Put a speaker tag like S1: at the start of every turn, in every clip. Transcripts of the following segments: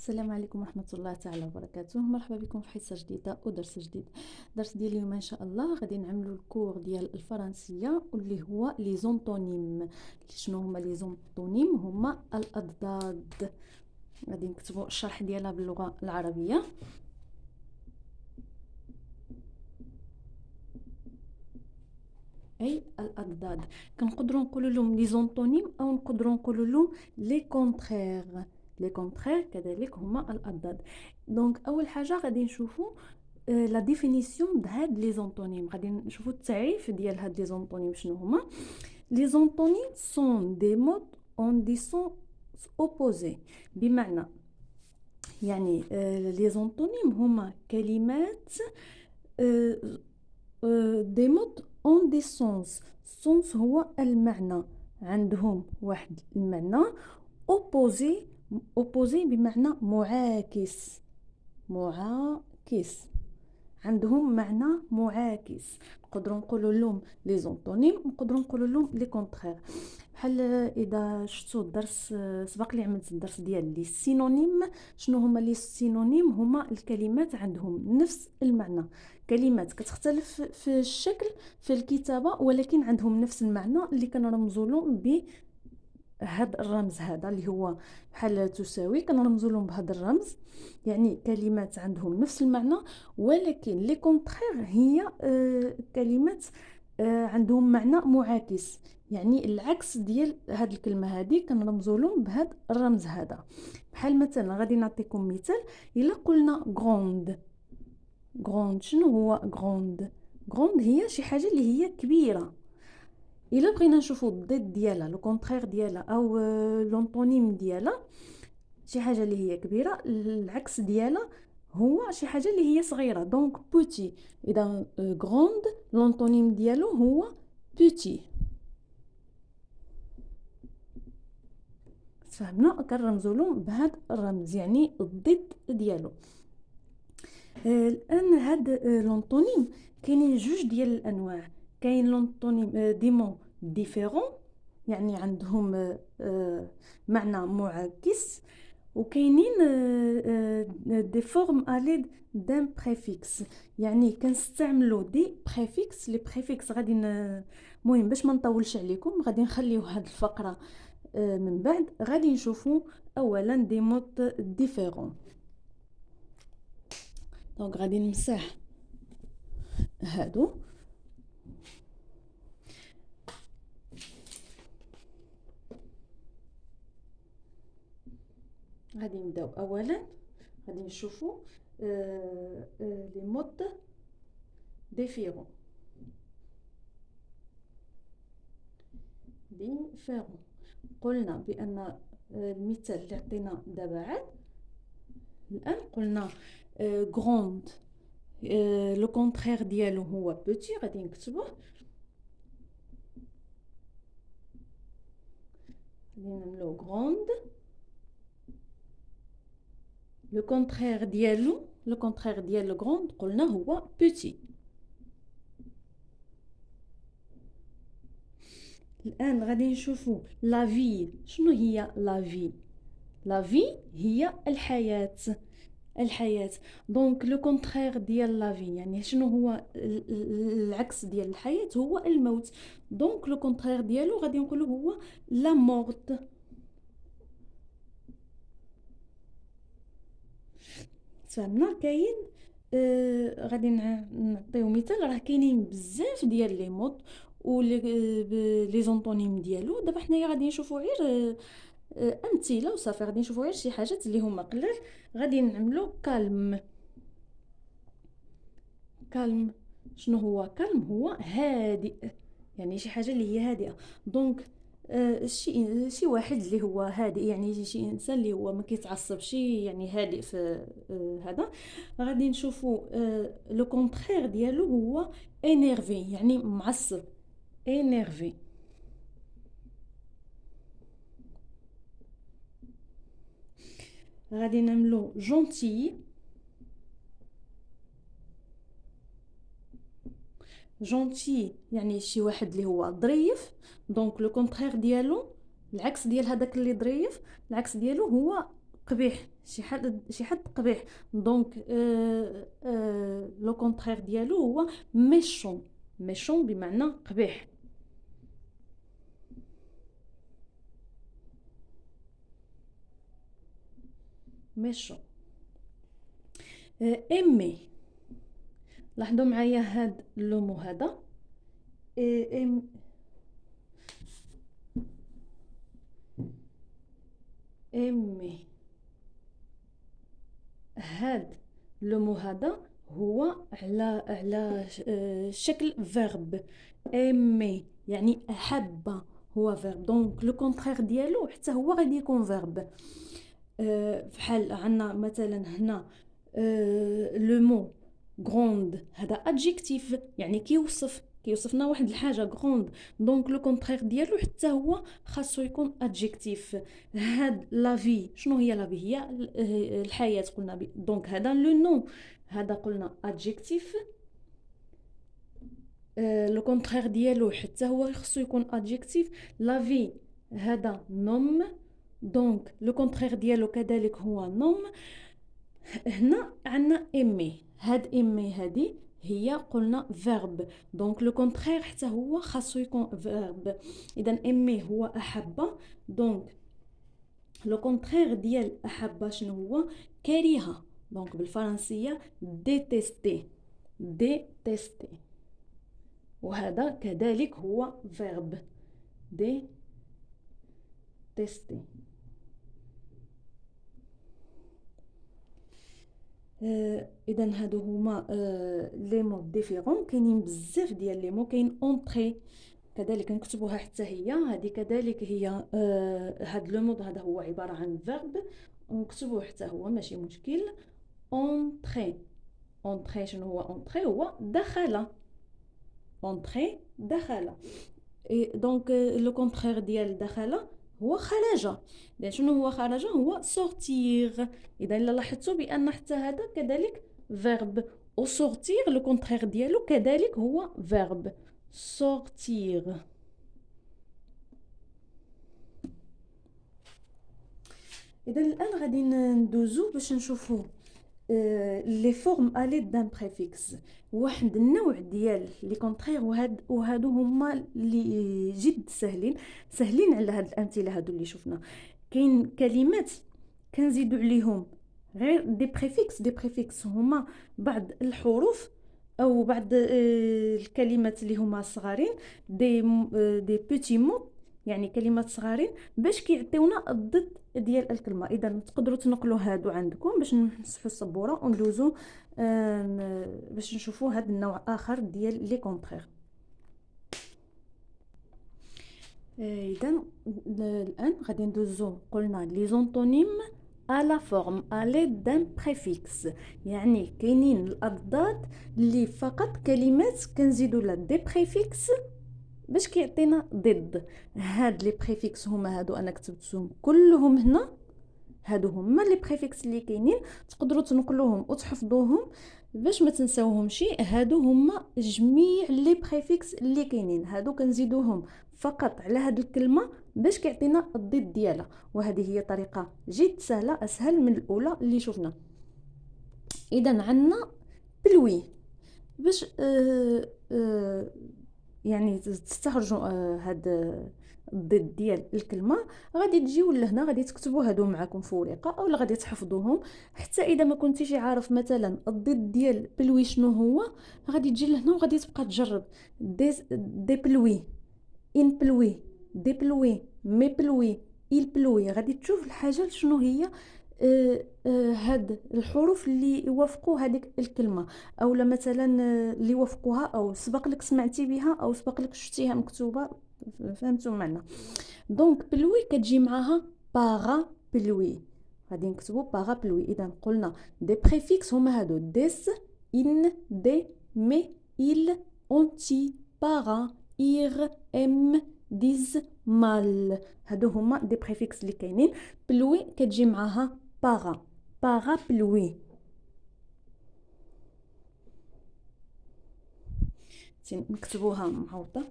S1: السلام عليكم ورحمة الله تعالى وبركاته. مرحبا بكم في حصة جديدة ودرس جديد. الدرس ديال اليوم ان شاء الله غادي نعملوا الكور ديال الفرنسية واللي هو لي زونطونيم. شنو هما لي زونطونيم؟ هما الاضداد. غادي نكتبوا الشرح ديالها باللغة العربية. اي الاضداد كنقدروا نقولوا لهم لي زونطونيم او نقدروا نقولوا لهم لي كونترير. لي كونترير كذلك هما الاضداد. دونك اول حاجه غادي نشوفوا لا ديفينيسيون د هاد لي زونطونيم. غادي نشوفوا التعريف ديال هاد لي زونطونيم شنو هما. لي زونطونيم سون دي مود اون دي سون اوبوزي. بمعنى يعني لي زونطونيم هما كلمات دي مود اون دي سونس. سونس هو المعنى، عندهم واحد المعنى. اوبوزي، اوبوزي بمعنى معاكس، معاكس، عندهم معنى معاكس. نقدروا نقولوا لهم لي زونطونيم، نقدروا نقولوا لهم لي كونترير. بحال اذا شفتوا الدرس سبق لي عملت الدرس ديال لي سينونيم. شنو هما لي سينونيم؟ هما الكلمات عندهم نفس المعنى، كلمات كتختلف في الشكل في الكتابه ولكن عندهم نفس المعنى اللي كنرمزوا لهم ب هاد الرمز هذا اللي هو بحال تساوي. كنرمزوا لهم بهذا الرمز، يعني كلمات عندهم نفس المعنى. ولكن لي كونترير هي كلمات عندهم معنى معاكس، يعني العكس ديال هاد الكلمه هذه كنرمزوا لهم بهذا الرمز هذا. بحال مثلا غادي نعطيكم مثال. الا قلنا غروند، غروند شنو هو غروند؟ غروند هي شي حاجه اللي هي كبيره. الا بغينا نشوفوا الضد ديالها، لو كونترير ديالها او لونطونيم ديالها، شي حاجه اللي هي كبيره العكس ديالها هو شي حاجه اللي هي صغيره. دونك بوتي، اذا غروند لونطونيم ديالو هو بوتي. فهمنا؟ كنرمزوا لهم بهذا الرمز، يعني الضد ديالو. الان هاد لونطونيم كاينين جوج ديال الانواع. كاين لونطونيم دي مون ديفيرون، يعني عندهم معنى معاكس. وكاينين دي فورم اليد دان بريفيكس، يعني كنستعملوا دي بريفيكس. لي بريفيكس غادي المهم باش ما نطولش عليكم غادي نخليو هاد الفقره من بعد. غادي نشوفوا اولا دي مود ديفيرون. دونك غادي نمسح هادو. غادي نبداو اولا غادي نشوفوا لي مود ديفيرون. ديفيرون قلنا بان المثال اللي عطينا دابا عاد الان قلنا غروند لو كونترير ديالو هو بوتي. غادي نكتبوه، غادي نعملو غروند. لو كونترير ديالو، لو كونترير ديال غروند قلنا هو بوتي. الان غادي نشوفوا لا في. شنو هي لا في؟ لا في هي الحياه، الحياه. دونك لو كونترير ديال لا في يعني شنو هو العكس ديال الحياه؟ هو الموت. دونك لو كونترير ديالو غادي نقولوا هو لا مورت. فهمنا؟ كاين غادي نعطيو مثال. راه كاينين بزاف ديال لي مود و لي زونطونيم ديالو. دابا حنايا غادي نشوفوا غير امثله وصافي. غادي نشوفوا غير شي حاجات اللي هما قلال. غادي نعملو كالم. كالم شنو هو؟ كالم هو هادئ، يعني شي حاجه اللي هي هادئه. دونك شي واحد اللي هو هادئ، يعني شي انسان اللي هو ما كيتعصبش، يعني هادئ في هذا. غادي نشوفوا لو كونترير ديالو هو انيرفي، يعني معصب، انيرفي. غادي نعملو جونتي. جونتي يعني شي واحد اللي هو ظريف. دونك لو كونترير ديالو، العكس ديال هذاك اللي ظريف، العكس ديالو هو قبيح، شي حد قبيح. دونك لو كونترير ديالو هو ميشون. ميشون بمعنى قبيح. ميشون. ايمي. لاحظوا معايا هاد لو مو هذا. ام ايمي. هاد لو مو هذا هو على شكل فيرب. ايمي يعني احب، هو فيرب. دونك لو كونترير ديالو حتى هو غادي يكون فيرب. فحال عندنا مثلا هنا لو مو غروند، هذا ادجيكتيف يعني كيوصفنا واحد الحاجه غروند. دونك لو كونترير ديالو حتى هو خاصو يكون ادجيكتيف. هاد لا في، شنو هي لا في؟ هي الحياه قلنا دونك هذا لو نو، هذا قلنا ادجيكتيف. لو كونترير ديالو حتى هو خصو يكون ادجيكتيف. لا في هذا نوم، دونك لو كونترير ديالو كذلك هو نوم. هنا عندنا ايمي، هاد ايمي هادي هي قلنا فيرب. دونك لو كونترير حتى هو خاصو يكون فيرب. اذا ايمي هو احب. دونك لو كونترير ديال احب شنو هو؟ كريهه. دونك بالفرنسيه ديتيستي. ديتيستي، وهذا كذلك هو فيرب. ديتيستي. اذا هادو هما لي مو ديفيرون. كاينين بزاف ديال لي مو. كاين اونطري كذلك نكتبوها حتى هي، هذه كذلك هي هاد لو مود هذا هو عباره عن فيرب، نكتبوه حتى هو ماشي مشكل. اونطري. اونطري شنو هو؟ اونطري هو دخل. اونطري دخل. دونك لو كونترير ديال دخل هو خرج. اذا شنو هو خرج؟ هو سورتير. اذا الا لاحظتوا بان حتى هذا كذلك فيرب. او سورتير لو كونترير ديالو كذلك هو فيرب. سورتير. اذا الان غادي ندوزو باش نشوفوا لي فورم الي دان بريفيكس. واحد النوع ديال لي كونترير، وهادو هما اللي جد سهلين على هاد الامثله هادو اللي شفنا. كاين كلمات كنزيدو عليهم غير دي بريفيكس. دي بريفيكس هما بعض الحروف او بعض الكلمات اللي هما صغارين، دي بوتي مو يعني كلمات صغارين باش كيعطيونا الضد ديال الكلمه. اذا تقدروا تنقلوا هادو عندكم باش نمسحوا السبوره وندوزو باش نشوفوا هاد النوع اخر ديال لي كونترير. اذا الان غادي ندوزو قلنا لي زونتونيم à la forme à l'aide d'un préfixe. يعني كاينين الاضداد اللي فقط كلمات كنزيدوا لها دي بريفيكس باش كيعطينا ضد. هاد لي بريفيكس هما هادو انا كتبتهم كلهم هنا. هادو هما لي بريفيكس اللي كاينين، تقدروا تنقلوهم وتحفظوهم باش ما تنساوهمش. هادو هما جميع لي بريفيكس اللي كاينين، هادو كنزيدوهم فقط على هاد الكلمه باش كيعطينا الضد ديالها. وهذه هي طريقه جد سهله، اسهل من الاولى اللي شفنا. اذا عندنا بلوي باش يعني تستخرجوا هاد الضد ديال الكلمه. غادي تجيو لهنا غادي تكتبوا هادو معكم في ورقه اولا غادي تحفظوهم. حتى اذا ما كنتيش عارف مثلا الضد ديال بلوي شنو هو، غادي تجي لهنا وغادي تبقى تجرب. دي بلوي، ان بلوي، دي بلوي، مي بلوي، il بلوي. غادي تشوف الحاجه شنو هي هاد الحروف اللي يوافقوا هذيك الكلمه، او مثلا اللي يوافقوها او سبق لك سمعتي بها او سبق لك شفتيها مكتوبه. فهمتوا معنا؟ دونك بلوي كتجي معاها باغا بلوي. غادي نكتبوا باغا بلوي. اذا قلنا دي بريفيكس هما هادو ديس، ان، دي، مي، il، اونتي، باغا، اير، ام، ديز، مال. هادو هما دي بريفيكس اللي كاينين. بلوي كتجي معاها باغا. باغا بلوي. نكتبوها معوطه.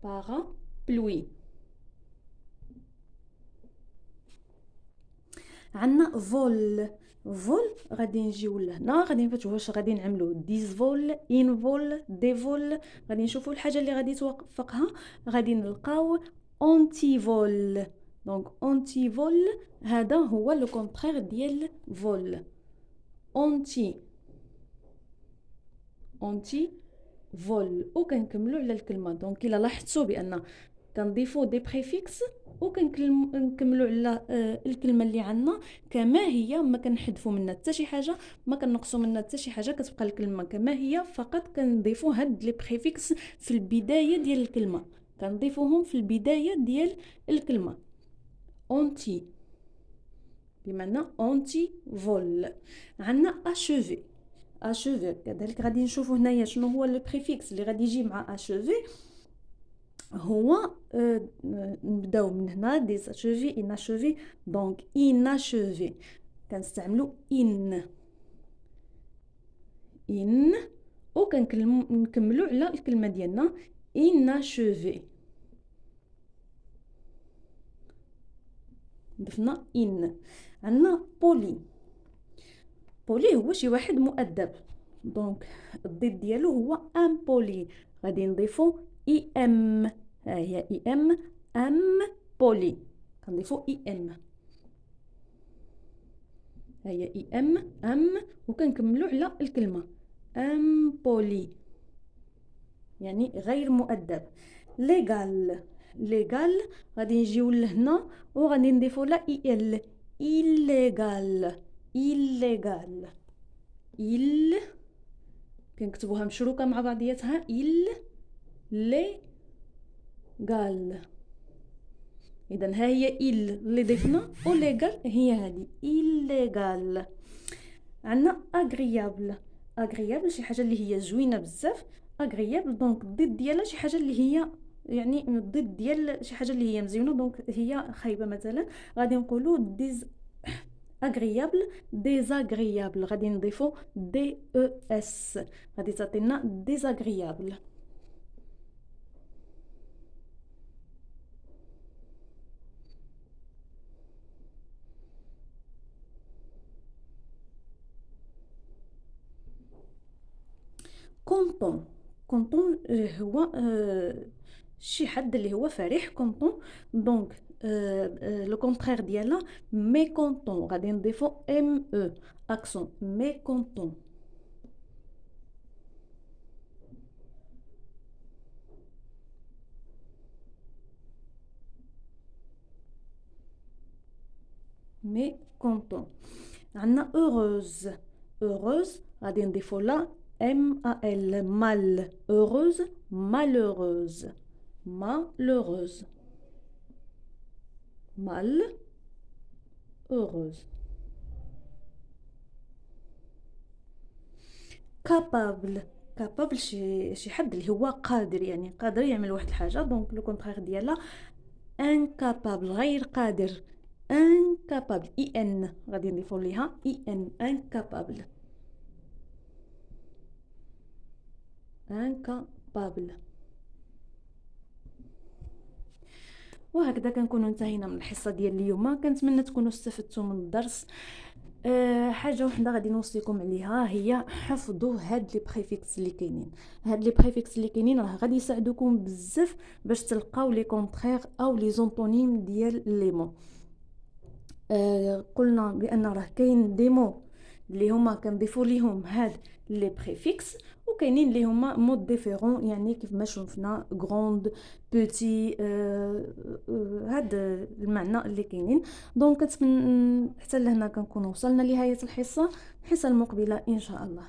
S1: parapluie. عندنا فول. فول غادي نجيو لهنا، غادي نفتحوا واش غادي نعملوا ديز فول، ان فول، دي فول. غادي نشوفوا الحاجه اللي غادي توافقها، غادي نلقاو اونتي فول. دونك اونتي فول هذا هو لو كونترير ديال فول. اونتي فول. وكنكملوا على الكلمه. دونك الا لاحظتوا بان كنضيفوا دي بريفيكس وكنكملوا على الكلمه اللي عندنا كما هي، ما كنحذفوا منها حتى شي حاجه، ما كنقصوا منها حتى شي حاجه، كتبقى الكلمه كما هي، فقط كنضيفوا هاد لي بريفيكس في البدايه ديال الكلمه، كنضيفوهم في البدايه ديال الكلمه. اونتي بمعنى اونتي فول. عندنا اشوفي. اشوفي كذلك غادي نشوفوا هنايا شنو هو لو بريفيكس اللي غادي يجي مع اشوفي. هو نبداو من هنا ديزاشوفي، اناشوفي. دونك اناشوفي كنستعملوا ان وكنكملوا على الكلمه ديالنا اناشوفي. ضفنا ان. عندنا بولي. بولي هو شي واحد مؤدب. دونك الضد ديالو هو امبولي، غادي نضيفو اي ام. ها هي اي ام، ام بولي، كنضيفو اي ام. ها هي اي ام وكنكملوا على الكلمه ام بولي يعني غير مؤدب. ليغال. ليغال غادي نجيو لهنا وغادي نضيفو لا اي ال. إليغال. إليغال. كنكتبوها مشروكه مع بعضياتها. ليغال. اذا ها هي اللي ضفنا وليغال هي هذه إليغال. عندنا اغريابل. اغريابل شي حاجه اللي هي زوينه بزاف. اغريابل دونك الضد ديالها شي حاجه اللي هي يعني الضد ديال شي حاجه اللي هي مزيونه، دونك هي خايبه. مثلا غادي نقولوا ديز اغريابل، ديزاغريابل، غادي نضيفو دي او اس، غادي تعطينا ديزاغريابل. كونطون. كونطون هو شي حد اللي هو فرح. كونطون. دونك لو كونترير ديالها ميكونطون، غادي نضيفو ام او اكسون. ميكونطون. ميكونطون. عندنا اوروز. اوروز غادي نضيفو لا ام ا ال. مال. اوروز مالوروز. مالوروز. مال اوروز. كابابل. كابابل شي حد اللي هو قادر، يعني قادر يعمل واحد الحاجه. دونك لو كونترير ديالها انكابابل، غير قادر. انكابابل اي ان غادي نضيفو ليها اي ان. انكابابل. انكابابل. وهكذا كنكونوا انتهينا من الحصه ديال اليوم. كنتمنى تكونوا استفدتوا من الدرس. حاجه وحده غادي نوصيكم عليها هي حفظوا هاد لي بريفيكس اللي كاينين. هاد لي بريفيكس اللي كاينين راه غادي يساعدوكم بزاف باش تلقاو لي كونترير او لي زونطونيم ديال لي مو. قلنا بان راه كاين دي مو اللي هما كنضيفوا ليهم هاد لي بريفيكس، وكاينين اللي هما مود ديفيرون، يعني كيف ما شفنا غروند، بوتي، هاد المعنى اللي كاينين. دونك كنتمنى حتى لهنا كنكون وصلنا لنهايه الحصه المقبله ان شاء الله.